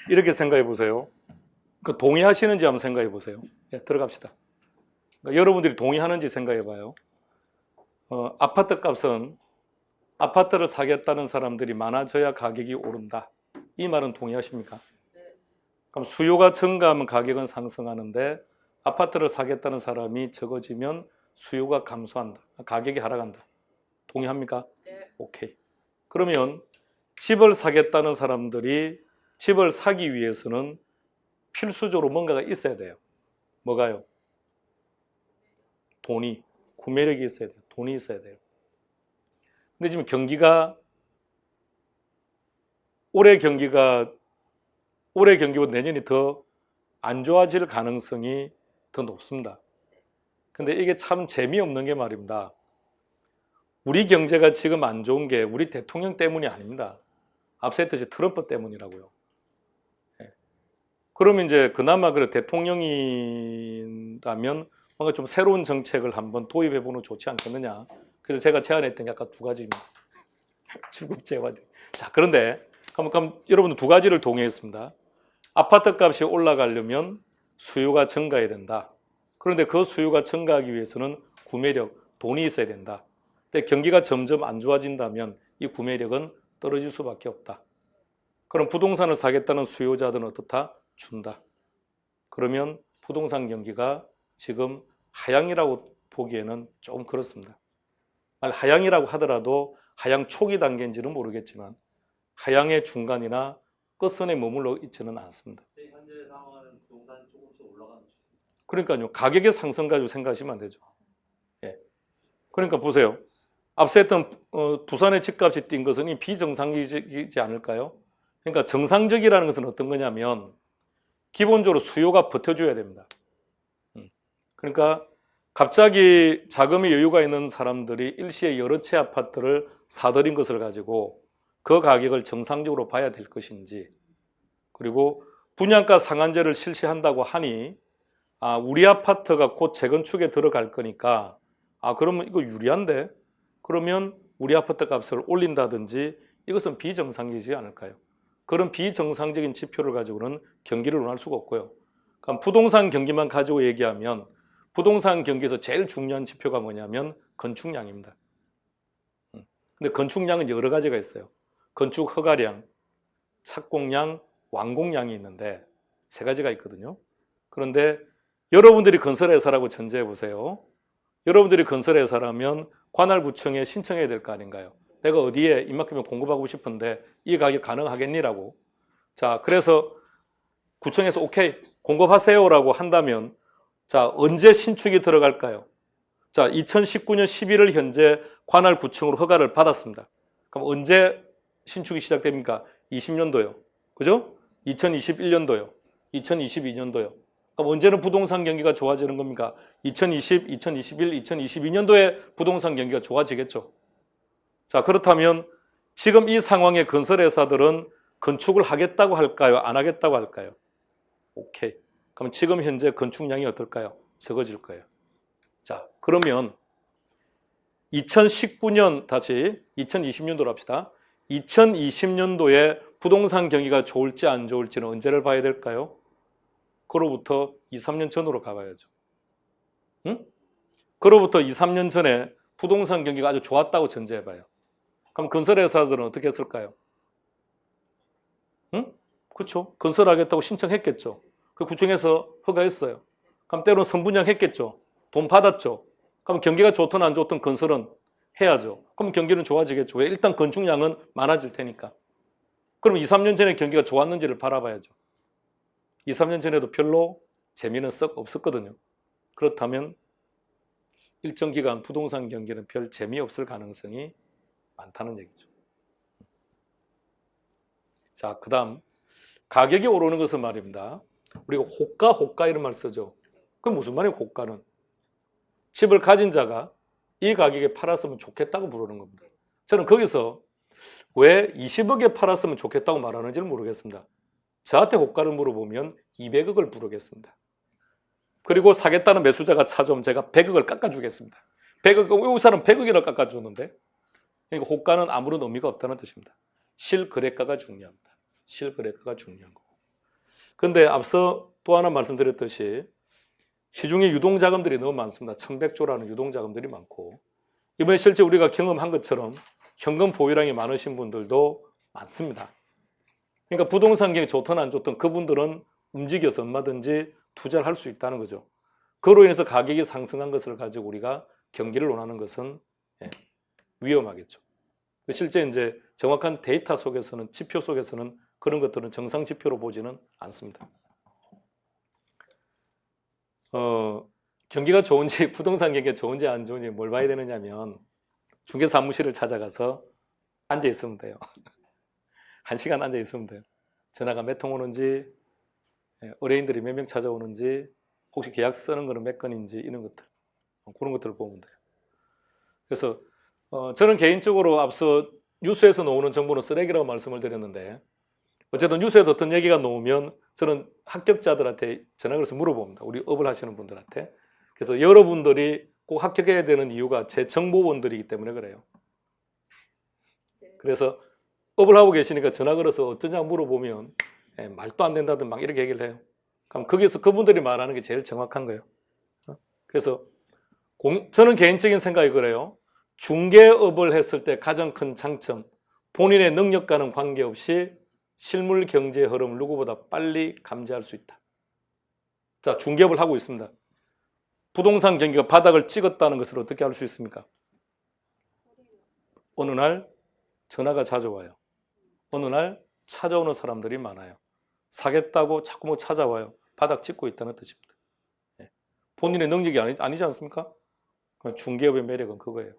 이렇게 생각해 보세요. 그 동의하시는지 한번 생각해 보세요. 예, 들어갑시다. 그러니까 여러분들이 동의하는지 생각해 봐요. 아파트 값은 아파트를 사겠다는 사람들이 많아져야 가격이 오른다. 이 말은 동의하십니까? 그럼 수요가 증가하면 가격은 상승하는데 아파트를 사겠다는 사람이 적어지면 수요가 감소한다. 가격이 하락한다. 동의합니까? 네. 오케이. 그러면 집을 사겠다는 사람들이 집을 사기 위해서는 필수적으로 뭔가가 있어야 돼요. 뭐가요? 돈이, 구매력이 있어야 돼요. 돈이 있어야 돼요. 근데 지금 올해 경기보다 내년이 더 안 좋아질 가능성이 더 높습니다. 근데 이게 참 재미없는 게 말입니다. 우리 경제가 지금 안 좋은 게 우리 대통령 때문이 아닙니다. 앞서 했듯이 트럼프 때문이라고요. 예. 그러면 이제 그나마 그래 대통령이라면 뭔가 좀 새로운 정책을 한번 도입해 보는 좋지 않겠느냐. 그래서 제가 제안했던 게 아까 두 가지입니다. 주급 재활. 자, 그런데 그럼 여러분 두 가지를 동의했습니다. 아파트 값이 올라가려면 수요가 증가해야 된다. 그런데 그 수요가 증가하기 위해서는 구매력, 돈이 있어야 된다. 근데 경기가 점점 안 좋아진다면 이 구매력은 떨어질 수밖에 없다. 그럼 부동산을 사겠다는 수요자들은 어떻다? 준다. 그러면 부동산 경기가 지금 하향이라고 보기에는 조금 그렇습니다. 하향이라고 하더라도 하향 초기 단계인지는 모르겠지만 하향의 중간이나 끝선에 머물러 있지는 않습니다. 현재 상황은 부동산이 조금씩 올라가는 추세. 그러니까요. 가격의 상승 가지고 생각하시면 안 되죠. 예. 그러니까 보세요. 앞서 했던 부산의 집값이 뛴 것은 이 비정상적이지 않을까요? 그러니까 정상적이라는 것은 어떤 거냐면 기본적으로 수요가 버텨줘야 됩니다. 그러니까 갑자기 자금의 여유가 있는 사람들이 일시에 여러 채 아파트를 사들인 것을 가지고 그 가격을 정상적으로 봐야 될 것인지, 그리고 분양가 상한제를 실시한다고 하니 우리 아파트가 곧 재건축에 들어갈 거니까 그러면 이거 유리한데? 그러면 우리 아파트 값을 올린다든지 이것은 비정상이지 않을까요? 그런 비정상적인 지표를 가지고는 경기를 논할 수가 없고요. 그럼 부동산 경기만 가지고 얘기하면 부동산 경기에서 제일 중요한 지표가 뭐냐면 건축량입니다. 근데 건축량은 여러 가지가 있어요. 건축 허가량, 착공량, 완공량이 있는데 세 가지가 있거든요. 그런데 여러분들이 건설회사라고 전제해 보세요. 여러분들이 건설회사라면 관할구청에 신청해야 될 거 아닌가요? 내가 어디에 이만큼을 공급하고 싶은데 이 가격 가능하겠니라고. 자, 그래서 구청에서 오케이 공급하세요라고 한다면 자, 언제 신축이 들어갈까요? 자, 2019년 11월 현재 관할구청으로 허가를 받았습니다. 그럼 언제 신축이 시작됩니까? 20년도요. 그죠? 2021년도요. 2022년도요. 그럼 언제는 부동산 경기가 좋아지는 겁니까? 2020, 2021, 2022년도에 부동산 경기가 좋아지겠죠. 자, 그렇다면 지금 이 상황에 건설회사들은 건축을 하겠다고 할까요? 안 하겠다고 할까요? 오케이. 그럼 지금 현재 건축량이 어떨까요? 적어질 거예요. 자, 그러면 2019년 다시 2020년도로 합시다. 2020년도에 부동산 경기가 좋을지 안 좋을지는 언제를 봐야 될까요? 그로부터 2, 3년 전으로 가봐야죠. 응? 그로부터 2, 3년 전에 부동산 경기가 아주 좋았다고 전제해봐요. 그럼 건설회사들은 어떻게 했을까요? 응? 그렇죠. 건설하겠다고 신청했겠죠. 그 구청에서 허가했어요. 그럼 때로는 선분양했겠죠. 돈 받았죠. 그럼 경기가 좋든 안 좋든 건설은 해야죠. 그럼 경기는 좋아지겠죠. 왜? 일단 건축량은 많아질 테니까. 그럼 2, 3년 전에 경기가 좋았는지를 바라봐야죠. 2, 3년 전에도 별로 재미는 썩 없었거든요. 그렇다면 일정 기간 부동산 경기는 별 재미없을 가능성이 많다는 얘기죠. 자, 그 다음 가격이 오르는 것은 말입니다. 우리가 호가 이런 말 쓰죠. 그게 무슨 말이에요? 호가는 집을 가진 자가 이 가격에 팔았으면 좋겠다고 부르는 겁니다. 저는 거기서 왜 20억에 팔았으면 좋겠다고 말하는지는 모르겠습니다. 저한테 호가를 물어보면 200억을 부르겠습니다. 그리고 사겠다는 매수자가 찾아오면 제가 100억을 깎아주겠습니다. 100억, 이 사람 100억이나 깎아주는데? 그러니까 호가는 아무런 의미가 없다는 뜻입니다. 실거래가가 중요합니다. 실거래가가 중요한 거고. 근데 앞서 또 하나 말씀드렸듯이 시중에 유동자금들이 너무 많습니다. 1100조라는 유동자금들이 많고 이번에 실제 우리가 경험한 것처럼 현금 보유량이 많으신 분들도 많습니다. 그러니까 부동산 경기 좋든 안 좋든 그분들은 움직여서 얼마든지 투자를 할 수 있다는 거죠. 그로 인해서 가격이 상승한 것을 가지고 우리가 경기를 논하는 것은 위험하겠죠. 실제 이제 정확한 데이터 속에서는, 지표 속에서는 그런 것들은 정상 지표로 보지는 않습니다. 경기가 좋은지, 부동산 경기가 좋은지 안 좋은지 뭘 봐야 되느냐면 중개사무실을 찾아가서 앉아 있으면 돼요. 1시간 앉아 있으면 돼요. 전화가 몇 통 오는지, 의뢰인들이 몇 명 찾아오는지, 혹시 계약 쓰는 거는 몇 건인지 이런 것들, 그런 것들을 보면 돼요. 그래서 저는 개인적으로 앞서 뉴스에서 나오는 정보는 쓰레기라고 말씀을 드렸는데 어쨌든 뉴스에서 어떤 얘기가 나오면 저는 합격자들한테 전화를 해서 물어봅니다. 우리 업을 하시는 분들한테. 그래서 여러분들이 꼭 합격해야 되는 이유가 제 정보원들이기 때문에 그래요. 그래서 업을 하고 계시니까 전화 걸어서 어떠냐 물어보면 말도 안 된다든 막 이렇게 얘기를 해요. 그럼 거기서 그분들이 말하는 게 제일 정확한 거예요. 그래서 저는 개인적인 생각이 그래요. 중개업을 했을 때 가장 큰 장점, 본인의 능력과는 관계없이 실물 경제의 흐름을 누구보다 빨리 감지할 수 있다. 자, 중개업을 하고 있습니다. 부동산 경기가 바닥을 찍었다는 것을 어떻게 알 수 있습니까? 어느 날 전화가 자주 와요. 어느 날 찾아오는 사람들이 많아요. 사겠다고 자꾸 뭐 찾아와요. 바닥 찍고 있다는 뜻입니다. 본인의 능력이 아니지 않습니까? 중개업의 매력은 그거예요.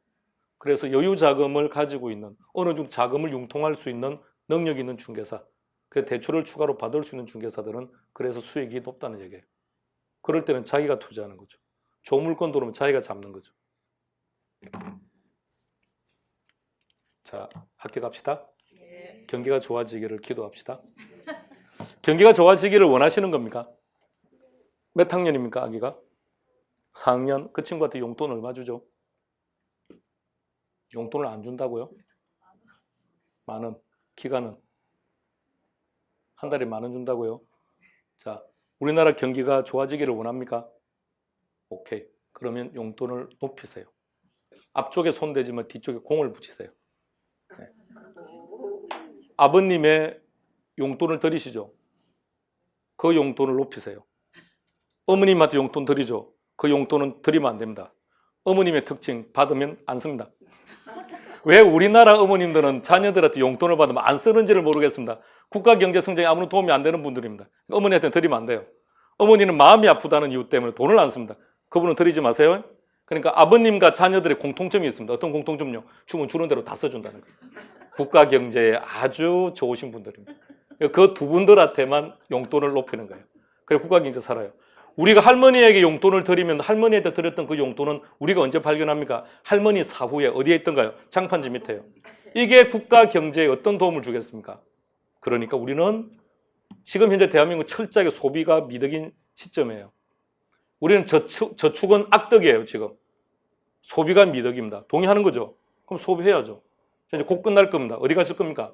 그래서 여유 자금을 가지고 있는, 어느 정도 자금을 융통할 수 있는 능력 있는 중개사, 그 대출을 추가로 받을 수 있는 중개사들은 그래서 수익이 높다는 얘기예요. 그럴 때는 자기가 투자하는 거죠. 좋은 물건 들어오면 자기가 잡는 거죠. 자, 합격합시다. 경기가 좋아지기를 기도합시다. 경기가 좋아지기를 원하시는 겁니까? 몇 학년입니까, 아기가? 4학년. 그 친구한테 용돈 얼마 주죠? 용돈을 안 준다고요? 10,000원. 기간은? 한 달에 10,000원 준다고요? 자, 우리나라 경기가 좋아지기를 원합니까? 오케이. 그러면 용돈을 높이세요. 앞쪽에 손 대지만 뒤쪽에 공을 붙이세요. 네. 아버님의 용돈을 드리시죠. 그 용돈을 높이세요. 어머님한테 용돈 드리죠. 그 용돈은 드리면 안 됩니다. 어머님의 특징 받으면 안 씁니다. 왜 우리나라 어머님들은 자녀들한테 용돈을 받으면 안 쓰는지를 모르겠습니다. 국가 경제 성장에 아무런 도움이 안 되는 분들입니다. 어머니한테 드리면 안 돼요. 어머니는 마음이 아프다는 이유 때문에 돈을 안 씁니다. 그분은 드리지 마세요. 그러니까 아버님과 자녀들의 공통점이 있습니다. 어떤 공통점요? 주면 주는 대로 다 써준다는 거예요. 국가 경제에 아주 좋으신 분들입니다. 그 두 분들한테만 용돈을 높이는 거예요. 그래서 국가 경제 살아요. 우리가 할머니에게 용돈을 드리면 할머니한테 드렸던 그 용돈은 우리가 언제 발견합니까? 할머니 사후에 어디에 있던가요? 장판지 밑에요. 이게 국가 경제에 어떤 도움을 주겠습니까? 그러니까 우리는 지금 현재 대한민국 철저하게 소비가 미덕인 시점이에요. 우리는 저축은 악덕이에요, 지금. 소비가 미덕입니다. 동의하는 거죠? 그럼 소비해야죠. 이제 곧 끝날 겁니다. 어디 가실 겁니까?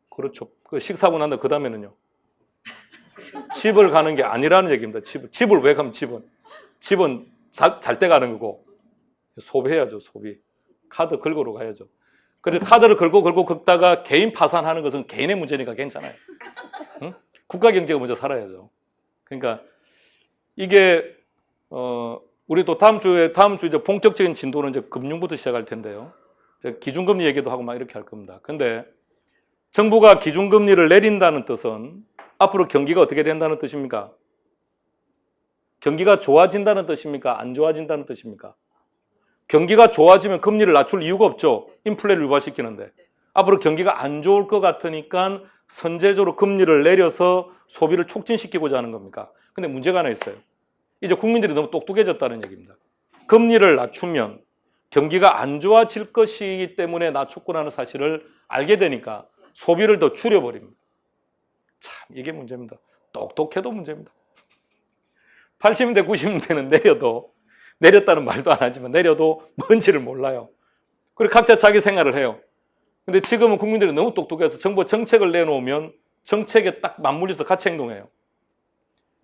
그렇죠. 그 식사하고 난 그 다음에는요. 집을 가는 게 아니라는 얘기입니다. 집을 왜 가면 집은 잘 때 가는 거고. 소비해야죠, 소비. 카드 긁으러 가야죠. 그래서 카드를 긁고 긁다가 개인 파산하는 것은 개인의 문제니까 괜찮아요. 응? 국가 경제가 먼저 살아야죠. 그러니까 이게 우리 또 다음 주 이제 본격적인 진도는 이제 금융부터 시작할 텐데요. 기준금리 얘기도 하고 막 이렇게 할 겁니다. 근데 정부가 기준금리를 내린다는 뜻은 앞으로 경기가 어떻게 된다는 뜻입니까? 경기가 좋아진다는 뜻입니까? 안 좋아진다는 뜻입니까? 경기가 좋아지면 금리를 낮출 이유가 없죠. 인플레를 유발시키는데. 앞으로 경기가 안 좋을 것 같으니까 선제적으로 금리를 내려서 소비를 촉진시키고자 하는 겁니까? 근데 문제가 하나 있어요. 이제 국민들이 너무 똑똑해졌다는 얘기입니다. 금리를 낮추면 경기가 안 좋아질 것이기 때문에 낮췄구나는 사실을 알게 되니까 소비를 더 줄여버립니다. 참 이게 문제입니다. 똑똑해도 문제입니다. 80년대 90년대는 내렸다는 말도 안 하지만 내려도 뭔지를 몰라요. 그리고 각자 자기 생활을 해요. 근데 지금은 국민들이 너무 똑똑해서 정부 정책을 내놓으면 정책에 딱 맞물려서 같이 행동해요.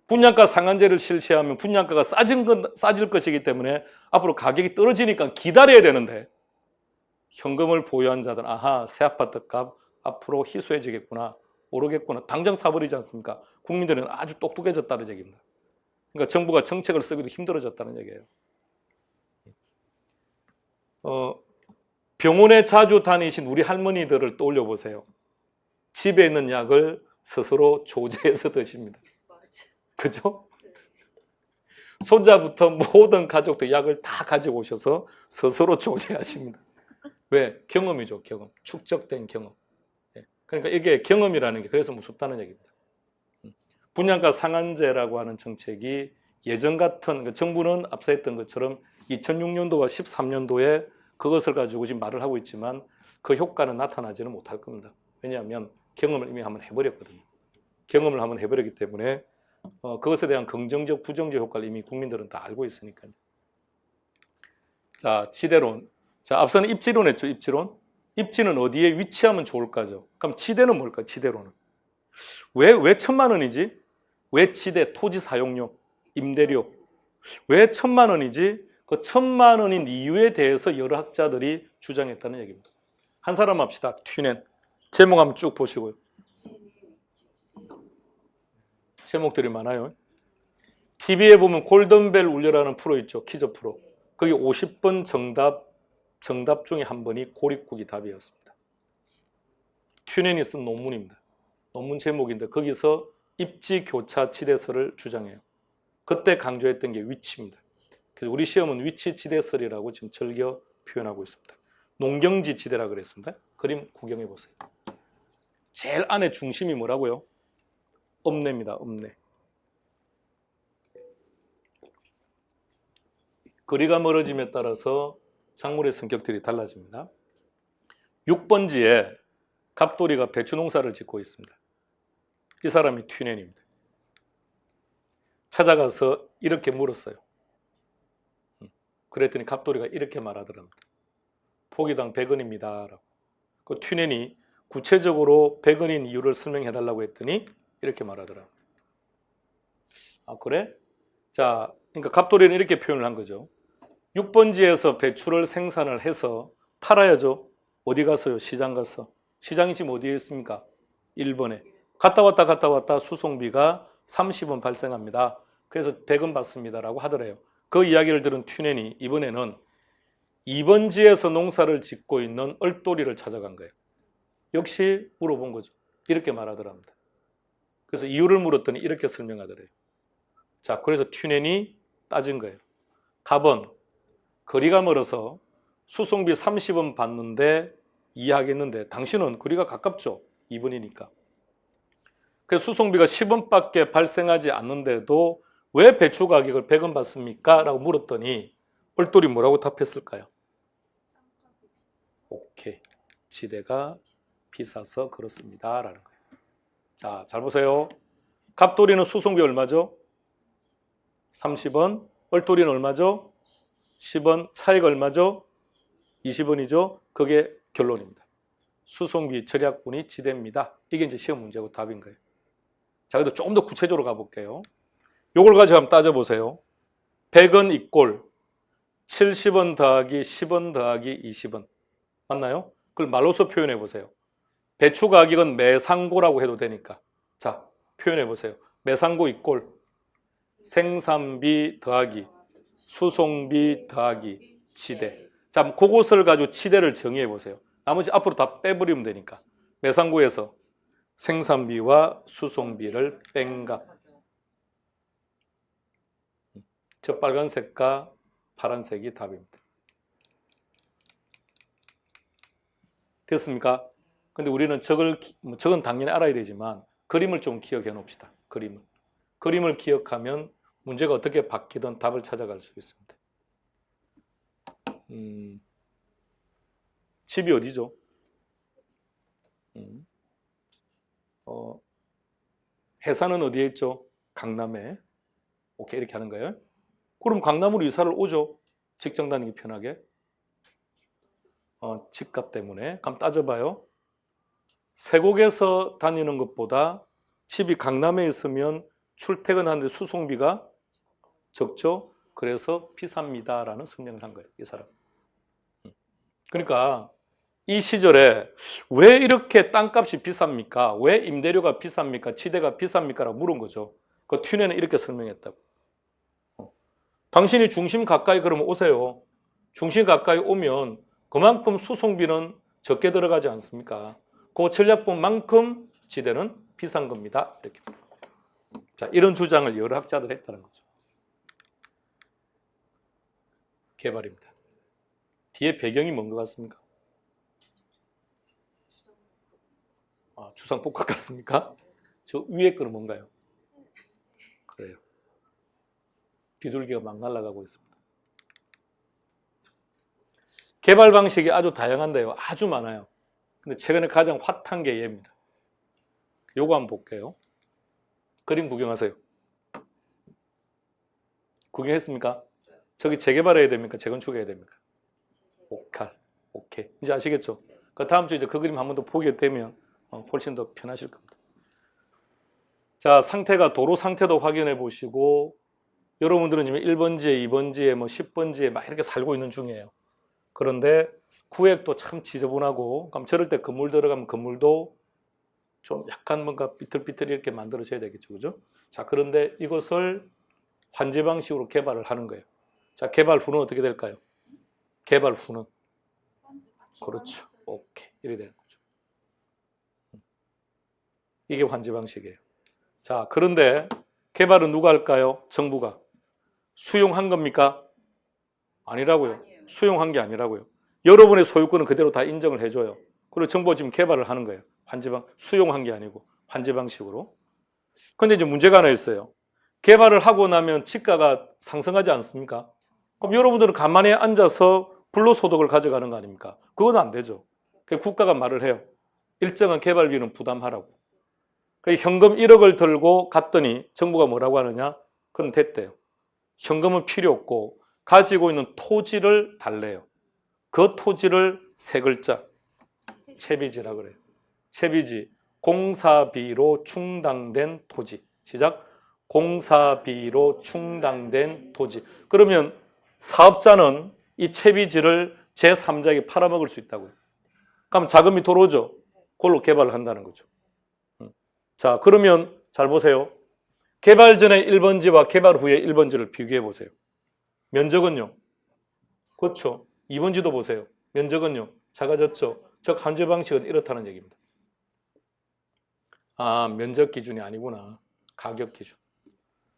분양가 상한제를 실시하면 분양가가 싸질 것이기 때문에 앞으로 가격이 떨어지니까 기다려야 되는데 현금을 보유한 자들은 아하, 새 아파트 값 앞으로 희소해지겠구나, 오르겠구나, 당장 사버리지 않습니까? 국민들은 아주 똑똑해졌다는 얘기입니다. 그러니까 정부가 정책을 쓰기도 힘들어졌다는 얘기예요. 병원에 자주 다니신 우리 할머니들을 떠올려 보세요. 집에 있는 약을 스스로 조제해서 드십니다. 그죠? 손자부터 모든 가족들 약을 다 가지고 오셔서 스스로 조제하십니다. 왜? 경험이죠, 경험. 축적된 경험. 그러니까 이게 경험이라는 게 그래서 무섭다는 얘기입니다. 분양가 상한제라고 하는 정책이 예전 같은, 정부는 앞서 했던 것처럼 2006년도와 13년도에 그것을 가지고 지금 말을 하고 있지만 그 효과는 나타나지는 못할 겁니다. 왜냐하면 경험을 이미 한번 해버렸거든요. 경험을 한번 해버렸기 때문에 그것에 대한 긍정적, 부정적 효과를 이미 국민들은 다 알고 있으니까요. 자, 치대론. 자, 앞서는 입지론 했죠, 입지론. 입지는 어디에 위치하면 좋을까죠? 그럼 치대는 뭘까, 치대론은? 왜 1,000만 원이지? 왜 치대, 토지 사용료, 임대료? 왜 1,000만 원이지? 그 1,000만 원인 이유에 대해서 여러 학자들이 주장했다는 얘기입니다. 한 사람 합시다. 튜넨. 제목 한번 쭉 보시고요. 제목들이 많아요. TV에 보면 골든벨 울려라는 프로 있죠. 퀴즈 프로. 거기 50번 정답 중에 한 번이 고립국이 답이었습니다. 튜넨이 쓴 논문입니다. 논문 제목인데 거기서 입지교차 치대설을 주장해요. 그때 강조했던 게 위치입니다. 그래서 우리 시험은 위치 치대설이라고 지금 즐겨 표현하고 있습니다. 농경지 지대라 그랬습니다. 그림 구경해 보세요. 제일 안에 중심이 뭐라고요? 읍내입니다. 읍내. 거리가 멀어짐에 따라서 작물의 성격들이 달라집니다. 6번지에 갑돌이가 배추 농사를 짓고 있습니다. 이 사람이 튜넨입니다. 찾아가서 이렇게 물었어요. 그랬더니 갑돌이가 이렇게 말하더랍니다. 포기당 100원입니다. 라고. 그 튜넨이 구체적으로 100원인 이유를 설명해 달라고 했더니 이렇게 말하더랍니다. 아, 그래? 자, 그러니까 갑돌이는 이렇게 표현을 한 거죠. 6번지에서 배추를 생산을 해서 팔아야죠. 어디 가서요? 시장 가서. 시장이 지금 어디에 있습니까? 1번에. 갔다 왔다 수송비가 30원 발생합니다. 그래서 100원 받습니다라고 하더래요. 그 이야기를 들은 튜넨이 이번에는 2번지에서 농사를 짓고 있는 얼돌이를 찾아간 거예요. 역시 물어본 거죠. 이렇게 말하더랍니다. 그래서 이유를 물었더니 이렇게 설명하더래요. 자, 그래서 튜넨이 따진 거예요. 갑은 거리가 멀어서 수송비 30원 받는데 이해하겠는데 당신은 거리가 가깝죠. 2번이니까. 그래서 수송비가 10원밖에 발생하지 않는데도 왜 배추 가격을 100원 받습니까? 라고 물었더니 얼돌이 뭐라고 답했을까요? 오케이. 지대가 비싸서 그렇습니다. 라는 거예요. 자, 잘 보세요. 갑돌이는 수송비 얼마죠? 30원. 얼돌이는 얼마죠? 10원. 차이가 얼마죠? 20원이죠? 그게 결론입니다. 수송비 절약분이 지대입니다. 이게 이제 시험 문제고 답인 거예요. 자, 그래도 조금 더 구체적으로 가볼게요. 요걸 가지고 한번 따져보세요. 100원 이꼴 70원 더하기 10원 더하기 20원. 맞나요? 그걸 말로써 표현해 보세요. 배추 가격은 매상고라고 해도 되니까. 자, 표현해 보세요. 매상고 이꼴 생산비 더하기 수송비 더하기 치대. 자, 그것을 가지고 치대를 정의해 보세요. 나머지 앞으로 다 빼버리면 되니까. 매상고에서 생산비와 수송비를 뺀 값. 저 빨간색과 파란색이 답입니다. 됐습니까? 근데 우리는 저건 당연히 알아야 되지만 그림을 좀 기억해 놓읍시다. 그림을 기억하면 문제가 어떻게 바뀌든 답을 찾아갈 수 있습니다. 집이 어디죠? 회사는 어디에 있죠? 강남에. 오케이, 이렇게 하는 거예요. 그럼 강남으로 이사를 오죠. 직장 다니기 편하게. 집값 때문에. 그럼 따져봐요. 세곡에서 다니는 것보다 집이 강남에 있으면 출퇴근하는데 수송비가 적죠. 그래서 비쌉니다라는 성명을 한 거예요, 이 사람. 그러니까 이 시절에 왜 이렇게 땅값이 비쌉니까? 왜 임대료가 비쌉니까? 지대가 비쌉니까? 라고 물은 거죠. 그 튠에는 이렇게 설명했다고. 당신이 중심 가까이 그러면 오세요. 중심 가까이 오면 그만큼 수송비는 적게 들어가지 않습니까? 그 전략분만큼 지대는 비싼 겁니다. 이렇게. 자, 이런 주장을 여러 학자들이 했다는 거죠. 개발입니다. 뒤에 배경이 뭔 것 같습니까? 주상복합 같습니까? 저 위에 거는 뭔가요? 그래요. 비둘기가 막 날아가고 있습니다. 개발 방식이 아주 다양한데요. 아주 많아요. 근데 최근에 가장 핫한 게 얘입니다. 요거 한번 볼게요. 그림 구경하세요. 구경했습니까? 저기 재개발해야 됩니까? 재건축해야 됩니까? 오케이. 이제 아시겠죠? 그 다음 주에 이제 그 그림 한 번 더 보게 되면 훨씬 더 편하실 겁니다. 자, 상태가 도로 상태도 확인해 보시고, 여러분들은 지금 1번지에, 2번지에, 10번지에 막 이렇게 살고 있는 중이에요. 그런데 구획도 참 지저분하고, 그럼 저럴 때 건물 들어가면 건물도 좀 약간 뭔가 삐뚤삐뚤 이렇게 만들어져야 되겠죠. 그죠? 자, 그런데 이것을 환지 방식으로 개발을 하는 거예요. 자, 개발 후는 어떻게 될까요? 개발 후는? 그렇죠. 오케이. 이렇게 되는 거죠. 이게 환지 방식이에요. 자, 그런데 개발은 누가 할까요? 정부가. 수용한 겁니까? 아니라고요. 수용한 게 아니라고요. 여러분의 소유권은 그대로 다 인정을 해줘요. 그리고 정부가 지금 개발을 하는 거예요. 환지방, 수용한 게 아니고 환지 방식으로. 근데 이제 문제가 하나 있어요. 개발을 하고 나면 지가가 상승하지 않습니까? 그럼 여러분들은 가만히 앉아서 불로소득을 가져가는 거 아닙니까? 그건 안 되죠. 국가가 말을 해요. 일정한 개발비는 부담하라고. 현금 1억을 들고 갔더니 정부가 뭐라고 하느냐? 그건 됐대요. 현금은 필요 없고 가지고 있는 토지를 달래요. 그 토지를 세 글자, 채비지라 그래요. 채비지, 공사비로 충당된 토지. 시작. 공사비로 충당된 토지. 그러면 사업자는 이 채비지를 제3자에게 팔아먹을 수 있다고요. 그럼 자금이 들어오죠. 그걸로 개발을 한다는 거죠. 자, 그러면 잘 보세요. 개발 전에 1번지와 개발 후에 1번지를 비교해 보세요. 면적은요? 그렇죠. 2번지도 보세요. 면적은요? 작아졌죠. 즉 환지 방식은 이렇다는 얘기입니다. 아, 면적 기준이 아니구나. 가격 기준.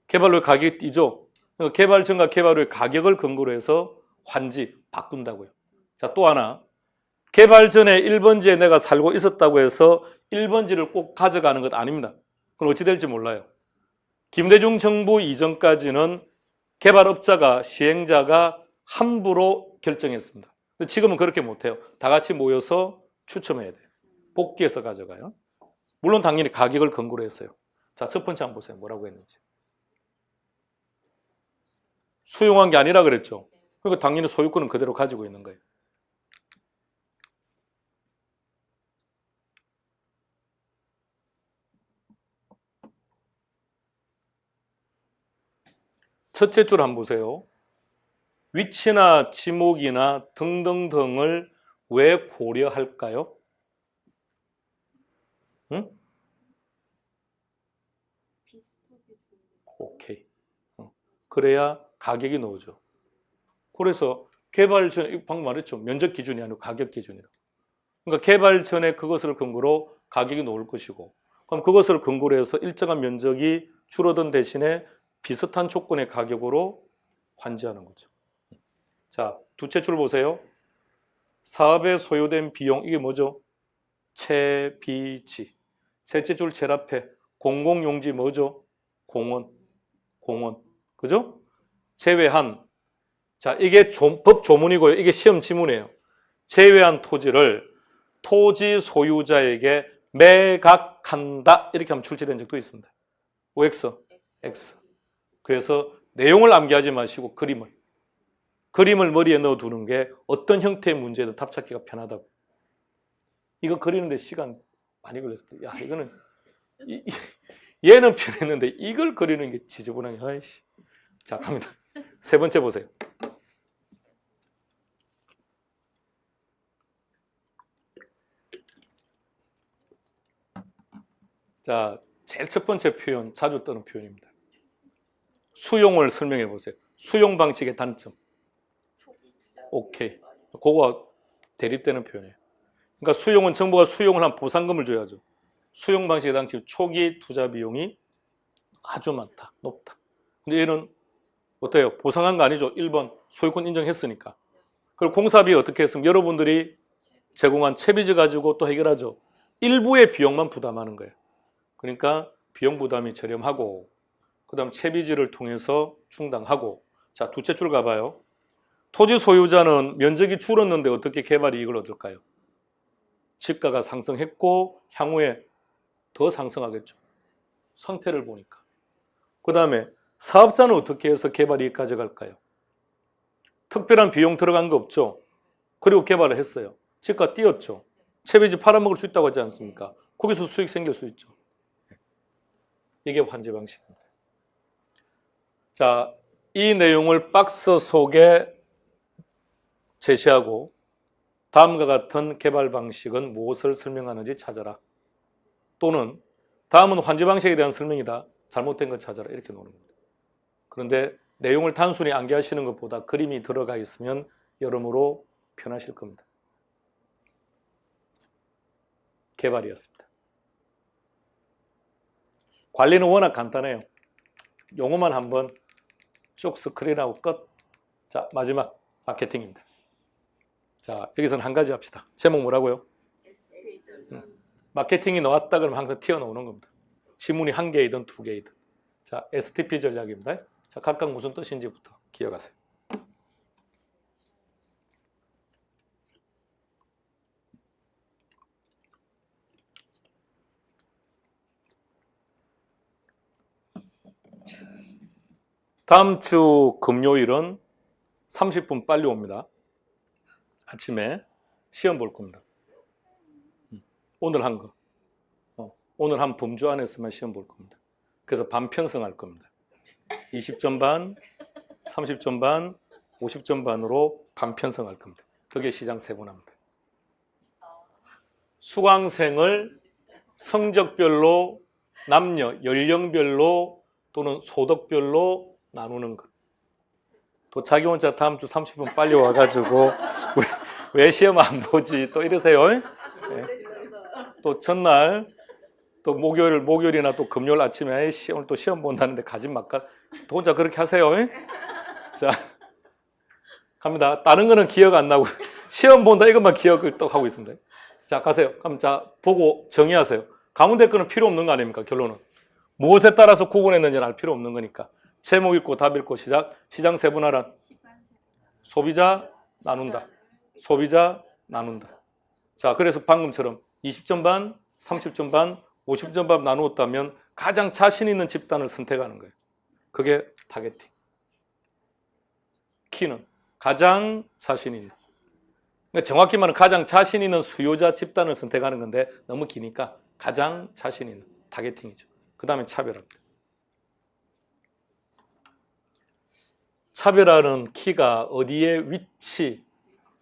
개발 후에 가격이 뛰죠. 개발 전과 개발 후에 가격을 근거로 해서 환지 바꾼다고요. 자, 또 하나. 개발 전에 1번지에 내가 살고 있었다고 해서 1번지를 꼭 가져가는 것 아닙니다. 그건 어찌 될지 몰라요. 김대중 정부 이전까지는 개발업자가, 시행자가 함부로 결정했습니다. 근데 지금은 그렇게 못해요. 다 같이 모여서 추첨해야 돼요. 복귀해서 가져가요. 물론 당연히 가격을 근거로 했어요. 자, 첫 번째 한번 보세요. 뭐라고 했는지. 수용한 게 아니라 그랬죠. 그러니까 당연히 소유권은 그대로 가지고 있는 거예요. 첫째 줄 한번 보세요. 위치나 지목이나 등등등을 왜 고려할까요? 응? 오케이. 그래야 가격이 나오죠. 그래서 개발 전에, 방금 말했죠. 면적 기준이 아니고 가격 기준이라고. 그러니까 개발 전에 그것을 근거로 가격이 나올 것이고, 그럼 그것을 근거로 해서 일정한 면적이 줄어든 대신에 비슷한 조건의 가격으로 환지하는 거죠. 자, 두째 줄 보세요. 사업에 소요된 비용, 이게 뭐죠? 채비지. 셋째 줄 제일 앞에 공공용지 뭐죠? 공원. 그죠? 제외한, 자, 이게 법 조문이고요. 이게 시험 지문이에요. 제외한 토지를 토지 소유자에게 매각한다. 이렇게 하면 출제된 적도 있습니다. OX, X. 그래서 내용을 암기하지 마시고 그림을 머리에 넣어두는 게 어떤 형태의 문제든 답 찾기가 편하다고. 이거 그리는데 시간 많이 걸렸습니다. 야, 이거는 얘는 편했는데 이걸 그리는 게 지저분하게. 아이씨. 자, 갑니다. 세 번째 보세요. 자, 제일 첫 번째 표현, 자주 뜨는 표현입니다. 수용을 설명해 보세요. 수용 방식의 단점. 오케이. 그거가 대립되는 표현이에요. 그러니까 수용은 정부가 수용을 한 보상금을 줘야죠. 수용 방식의 단점, 초기 투자 비용이 아주 많다, 높다. 근데 얘는 어때요? 보상한 거 아니죠. 1번 소유권 인정했으니까. 그리고 공사비 어떻게 했으면 여러분들이 제공한 채비지 가지고 또 해결하죠. 일부의 비용만 부담하는 거예요. 그러니까 비용 부담이 저렴하고, 그 다음 채비지를 통해서 충당하고. 자, 두째 줄 가봐요. 토지 소유자는 면적이 줄었는데 어떻게 개발 이익을 얻을까요? 집가가 상승했고 향후에 더 상승하겠죠. 상태를 보니까. 그 다음에 사업자는 어떻게 해서 개발 이익 가져갈까요? 특별한 비용 들어간 거 없죠. 그리고 개발을 했어요. 집가 뛰었죠. 채비지 팔아먹을 수 있다고 하지 않습니까? 거기서 수익 생길 수 있죠. 이게 환지 방식입니다. 자, 이 내용을 박스 속에 제시하고 다음과 같은 개발 방식은 무엇을 설명하는지 찾아라. 또는 다음은 환지 방식에 대한 설명이다. 잘못된 것 찾아라. 이렇게 놓는 겁니다. 그런데 내용을 단순히 암기하시는 것보다 그림이 들어가 있으면 여러모로 편하실 겁니다. 개발이었습니다. 관리는 워낙 간단해요. 용어만 한번 쭉 스크린하고 끝. 자, 마지막 마케팅입니다. 자, 여기서는 한 가지 합시다. 제목 뭐라고요? 마케팅이 나왔다 그러면 항상 튀어나오는 겁니다. 지문이 한 개이든 두 개이든. 자, STP 전략입니다. 자, 각각 무슨 뜻인지부터 기억하세요. 다음 주 금요일은 30분 빨리 옵니다. 아침에 시험 볼 겁니다. 오늘 한 거. 오늘 한 범주 안에서만 시험 볼 겁니다. 그래서 반 편성할 겁니다. 20점 반, 30점 반, 50점 반으로 반 편성할 겁니다. 그게 시장 세분화입니다. 수강생을 성적별로, 남녀, 연령별로 또는 소득별로 나누는 것. 또 자기 혼자 다음 주 30분 빨리 와가지고 왜 시험 안 보지 또 이러세요. 네. 또 전날 또 목요일이나 또 금요일 아침에 오늘 또 시험 본다는데 가지 말까 또 혼자 그렇게 하세요. 자, 갑니다. 다른 거는 기억 안 나고 시험 본다 이것만 기억을 또 하고 있습니다. 자, 가세요. 그럼 자 보고 정의하세요. 가운데 거는 필요 없는 거 아닙니까? 결론은 무엇에 따라서 구분했는지는 알 필요 없는 거니까. 제목 읽고 답 읽고 시작. 시장 세분화란 소비자 나눈다. 소비자 나눈다. 자, 그래서 방금처럼 20점 반, 30점 반, 50점 반 나누었다면 가장 자신 있는 집단을 선택하는 거예요. 그게 타겟팅. 키는 가장 자신 있는. 그러니까 정확히 말하면 가장 자신 있는 수요자 집단을 선택하는 건데 너무 기니까 가장 자신 있는 타겟팅이죠. 그 다음에 차별화입니다. 차별화는 키가 어디에 위치,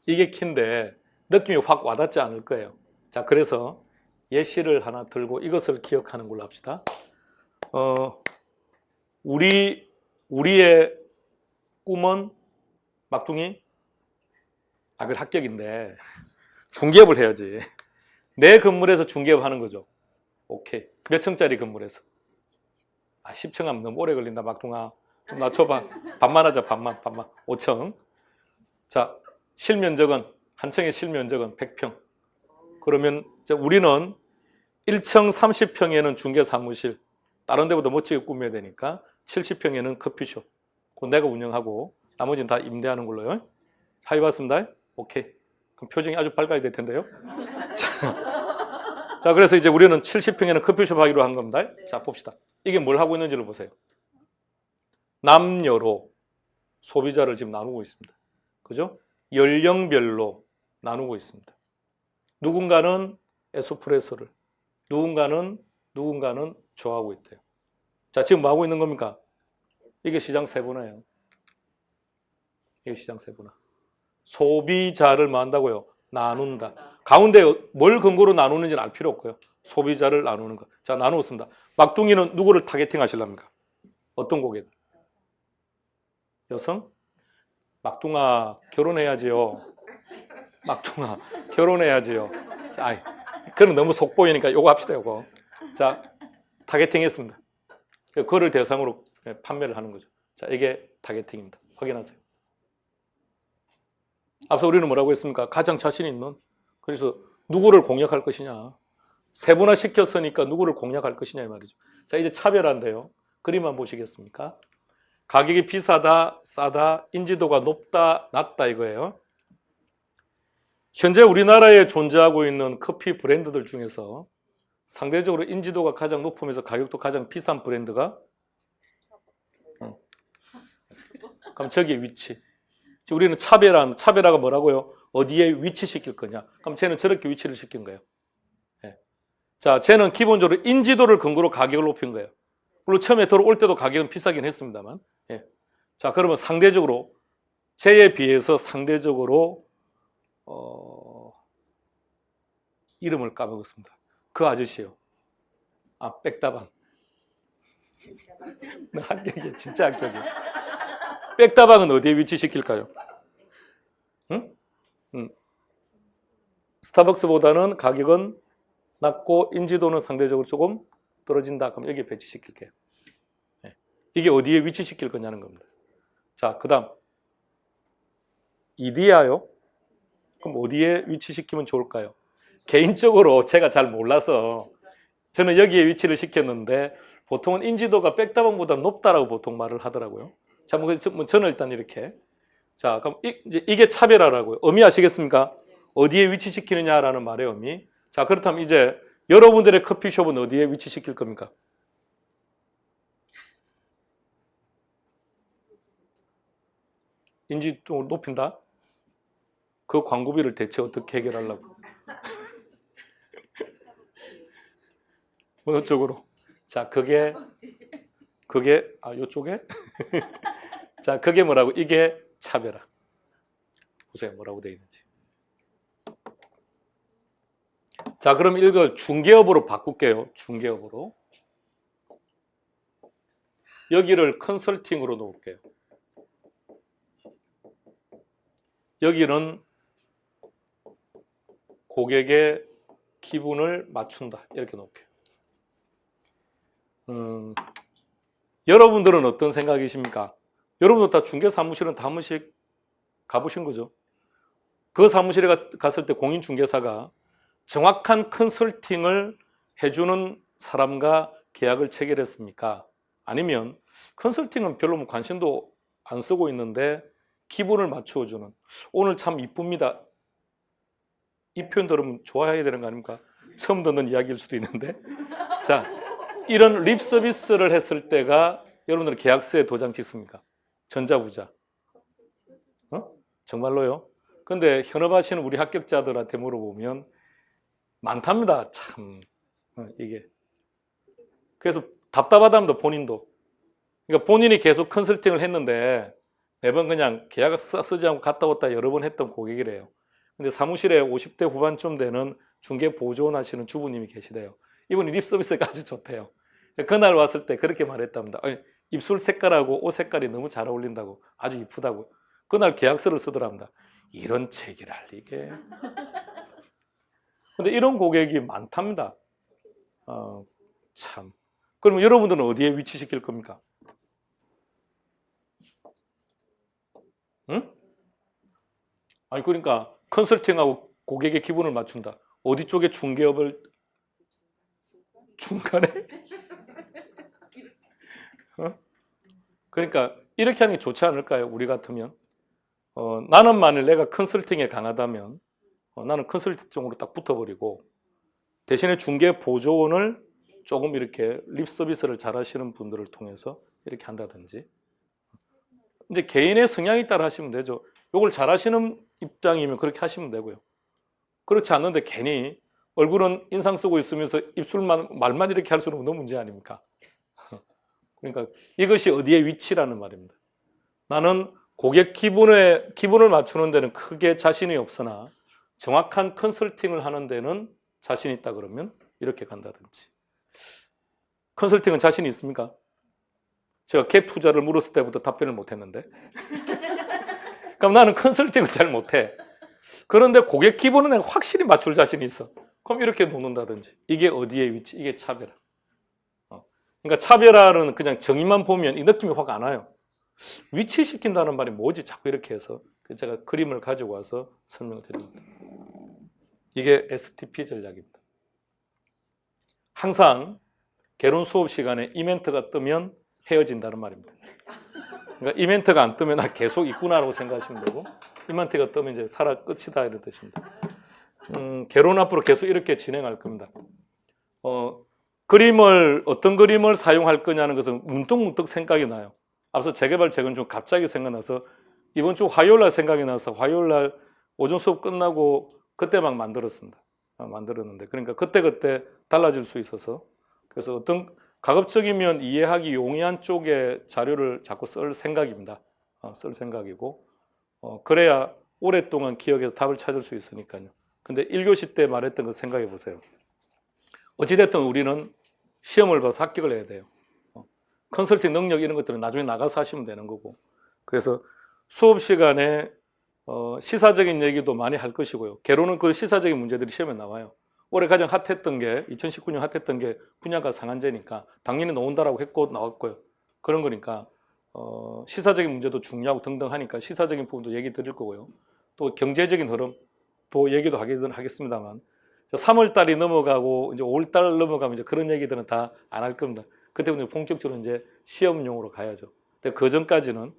이게 키인데 느낌이 확 와닿지 않을 거예요. 자, 그래서 예시를 하나 들고 이것을 기억하는 걸로 합시다. 우리의 꿈은 막둥이 아별 합격인데 중개업을 해야지. 내 건물에서 중개업 하는 거죠. 오케이. 몇 층짜리 건물에서? 10층 하면 너무 오래 걸린다, 막둥아. 좀 낮춰봐. 반만 하자, 반만. 5층. 자, 실면적은, 한 층의 실면적은 100평. 그러면 우리는 1층 30평에는 중개사무실, 다른 데보다 멋지게 꾸며야 되니까 70평에는 커피숍. 그거 내가 운영하고 나머지는 다 임대하는 걸로요. 자, 해봤습니다. 오케이. 그럼 표정이 아주 밝아야 될 텐데요. 자, 그래서 이제 우리는 70평에는 커피숍 하기로 한 겁니다. 자, 봅시다. 이게 뭘 하고 있는지를 보세요. 남녀로 소비자를 지금 나누고 있습니다. 그죠? 연령별로 나누고 있습니다. 누군가는 에스프레소를, 누군가는 좋아하고 있대요. 자, 지금 뭐 하고 있는 겁니까? 이게 시장 세분화예요. 이게 시장 세분화. 소비자를 뭐 한다고요? 나눈다. 가운데 뭘 근거로 나누는지는 알 필요 없고요. 소비자를 나누는 거. 자, 나누었습니다. 막둥이는 누구를 타겟팅 하실랍니까? 어떤 고객? 여성? 막둥아, 결혼해야지요. 막둥아, 결혼해야지요. 자, 아이, 그건 너무 속보이니까 요거 합시다, 요거. 자, 타겟팅 했습니다. 그거를 대상으로 판매를 하는 거죠. 자, 이게 타겟팅입니다. 확인하세요. 앞서 우리는 뭐라고 했습니까? 가장 자신 있는. 그래서 누구를 공략할 것이냐. 세분화 시켰으니까 누구를 공략할 것이냐 이 말이죠. 자, 이제 차별화인데요. 그림 한번 보시겠습니까? 가격이 비싸다, 싸다, 인지도가 높다, 낮다 이거예요. 현재 우리나라에 존재하고 있는 커피 브랜드들 중에서 상대적으로 인지도가 가장 높으면서 가격도 가장 비싼 브랜드가 그럼 저기 위치. 우리는 차별화가 뭐라고요? 어디에 위치시킬 거냐? 그럼 쟤는 저렇게 위치를 시킨 거예요. 예. 자, 쟤는 기본적으로 인지도를 근거로 가격을 높인 거예요. 물론 처음에 들어올 때도 가격은 비싸긴 했습니다만. 예. 자, 그러면 상대적으로 쟤에 비해서 상대적으로 이름을 까먹었습니다. 그 아저씨요. 아, 백다방. 합격이에요. 진짜 합격이에요. 백다방은 어디에 위치시킬까요? 응? 스타벅스보다는 가격은 낮고 인지도는 상대적으로 조금 떨어진다. 그럼 여기에 배치시킬게요. 네. 이게 어디에 위치시킬 거냐는 겁니다. 자, 그 다음 이디야요? 그럼 어디에 위치시키면 좋을까요? 개인적으로 제가 잘 몰라서 저는 여기에 위치를 시켰는데 보통은 인지도가 백다방보다 높다라고 보통 말을 하더라고요. 자, 뭐 저는 일단 이렇게. 자, 그럼 이게 차별화라고요. 의미 아시겠습니까? 어디에 위치시키느냐라는 말의 의미. 자, 그렇다면 이제 여러분들의 커피숍은 어디에 위치시킬 겁니까? 인지도를 높인다? 그 광고비를 대체 어떻게 해결하려고? 어느 쪽으로? 자, 그게 요쪽에? 자, 그게 뭐라고? 이게 차별화. 보세요, 뭐라고 되어 있는지. 자, 그럼 이걸 중개업으로 바꿀게요. 중개업으로. 여기를 컨설팅으로 놓을게요. 여기는 고객의 기분을 맞춘다. 이렇게 놓을게요. 여러분들은 어떤 생각이십니까? 여러분들 다 중개 사무실은 다 한 번씩 가보신 거죠? 그 사무실에 갔을 때 공인중개사가 정확한 컨설팅을 해주는 사람과 계약을 체결했습니까? 아니면 컨설팅은 별로 관심도 안 쓰고 있는데 기분을 맞추어주는, 오늘 참 이쁩니다. 이 표현 들으면 좋아해야 되는 거 아닙니까? 처음 듣는 이야기일 수도 있는데. 자, 이런 립 서비스를 했을 때가 여러분들은 계약서에 도장 찍습니까? 전자부자. 정말로요? 근데 현업하시는 우리 합격자들한테 물어보면 많답니다. 참 이게. 그래서 답답하답니다. 본인도. 그러니까 본인이 계속 컨설팅을 했는데 매번 그냥 계약 쓰지 않고 갔다 왔다 여러 번 했던 고객이래요. 근데 사무실에 50대 후반쯤 되는 중개 보조원 하시는 주부님이 계시대요. 이분이 립 서비스가 아주 좋대요. 그날 왔을 때 그렇게 말했답니다. 입술 색깔하고 옷 색깔이 너무 잘 어울린다고, 아주 이쁘다고. 그날 계약서를 쓰더랍니다. 이런 책이랄 이게. 근데 이런 고객이 많답니다. 참. 그러면 여러분들은 어디에 위치시킬 겁니까? 응? 아니 그러니까 컨설팅하고 고객의 기분을 맞춘다. 어디 쪽에 중개업을 중간에? 그러니까 이렇게 하는 게 좋지 않을까요? 우리 같으면 나는 만일 내가 컨설팅에 강하다면 나는 컨설팅 쪽으로 딱 붙어버리고 대신에 중개 보조원을 조금 이렇게 립 서비스를 잘 하시는 분들을 통해서 이렇게 한다든지. 이제 개인의 성향에 따라 하시면 되죠. 이걸 잘 하시는 입장이면 그렇게 하시면 되고요. 그렇지 않는데 괜히 얼굴은 인상 쓰고 있으면서 입술만 말만 이렇게 할 수는 없는 문제 아닙니까? 그러니까 이것이 어디의 위치라는 말입니다. 나는 고객 기분을 맞추는 데는 크게 자신이 없으나 정확한 컨설팅을 하는 데는 자신 있다 그러면 이렇게 간다든지. 컨설팅은 자신이 있습니까? 제가 갭 투자를 물었을 때부터 답변을 못 했는데. 그럼 나는 컨설팅을 잘 못해. 그런데 고객 기분은 내가 확실히 맞출 자신이 있어. 그럼 이렇게 놓는다든지. 이게 어디의 위치? 이게 차별화. 그러니까 차별화는 그냥 정의만 보면 이 느낌이 확 안 와요. 위치시킨다는 말이 뭐지? 자꾸 이렇게 해서 제가 그림을 가지고 와서 설명을 드립니다. 이게 STP 전략입니다. 항상 개론 수업 시간에 이멘트가 뜨면 헤어진다는 말입니다. 그러니까 이멘트가 안 뜨면 나 계속 있구나라고 생각하시면 되고 이멘트가 뜨면 이제 살아 끝이다 이런 뜻입니다. 개론 앞으로 계속 이렇게 진행할 겁니다. 어떤 그림을 사용할 거냐는 것은 문득문득 생각이 나요. 앞서 재개발 재건 중 갑자기 생각나서 이번 주 화요일 날 생각이 나서 화요일 날 오전 수업 끝나고 그때 막 만들었습니다. 만들었는데 그러니까 그때그때 달라질 수 있어서 그래서 어떤 가급적이면 이해하기 용이한 쪽의 자료를 자꾸 쓸 생각입니다. 쓸 생각이고 그래야 오랫동안 기억해서 답을 찾을 수 있으니까요. 근데 1교시 때 말했던 거 생각해 보세요. 어찌됐든 우리는 시험을 봐서 합격을 해야 돼요. 컨설팅 능력 이런 것들은 나중에 나가서 하시면 되는 거고. 그래서 수업 시간에 시사적인 얘기도 많이 할 것이고요. 개론은 그 시사적인 문제들이 시험에 나와요. 올해 가장 핫했던 게 2019년 핫했던 게 분야가 상한제니까 당연히 나온다라고 했고 나왔고요. 그런 거니까 시사적인 문제도 중요하고 등등 하니까 시사적인 부분도 얘기 드릴 거고요. 또 경제적인 흐름 또 얘기도 하겠습니다만 3월 달이 넘어가고 이제 5월 달 넘어가면 이제 그런 얘기들은 다 안 할 겁니다. 그때 본격적으로 이제 시험용으로 가야죠. 근데 그 전까지는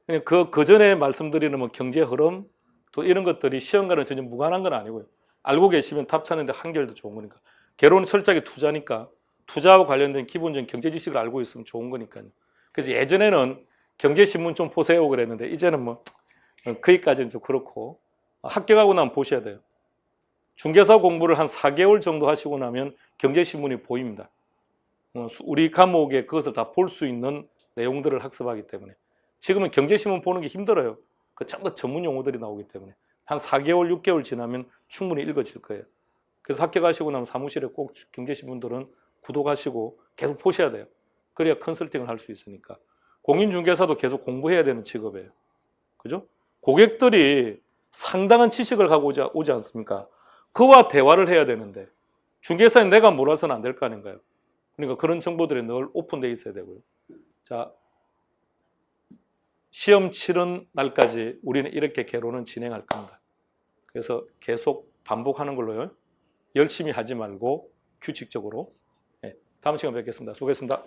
그냥 그 전에 말씀드리는 뭐 경제 흐름 또 이런 것들이 시험과는 전혀 무관한 건 아니고요. 알고 계시면 답 찾는데 한결도 좋은 거니까. 개론은 철저하게 투자니까 투자와 관련된 기본적인 경제 지식을 알고 있으면 좋은 거니까요. 그래서 예전에는 경제신문 좀 보세요 그랬는데 이제는 뭐 거기까지는 좀 그렇고 합격하고 나면 보셔야 돼요. 중개사 공부를 한 4개월 정도 하시고 나면 경제신문이 보입니다. 우리 과목에 그것을 다 볼 수 있는 내용들을 학습하기 때문에 지금은 경제신문 보는 게 힘들어요. 그 전부 전문 용어들이 나오기 때문에 한 4개월, 6개월 지나면 충분히 읽어질 거예요. 그래서 합격하시고 나면 사무실에 꼭 경제신문들은 구독하시고 계속 보셔야 돼요. 그래야 컨설팅을 할 수 있으니까. 공인중개사도 계속 공부해야 되는 직업이에요. 그죠? 고객들이 상당한 지식을 갖고 오지 않습니까? 그와 대화를 해야 되는데 중개사인 내가 몰아서는 안 될 거 아닌가요? 그러니까 그런 정보들이 늘 오픈되어 있어야 되고요. 자, 시험 치른 날까지 우리는 이렇게 개론은 진행할 겁니다. 그래서 계속 반복하는 걸로요. 열심히 하지 말고 규칙적으로. 다음 시간에 뵙겠습니다. 수고했습니다.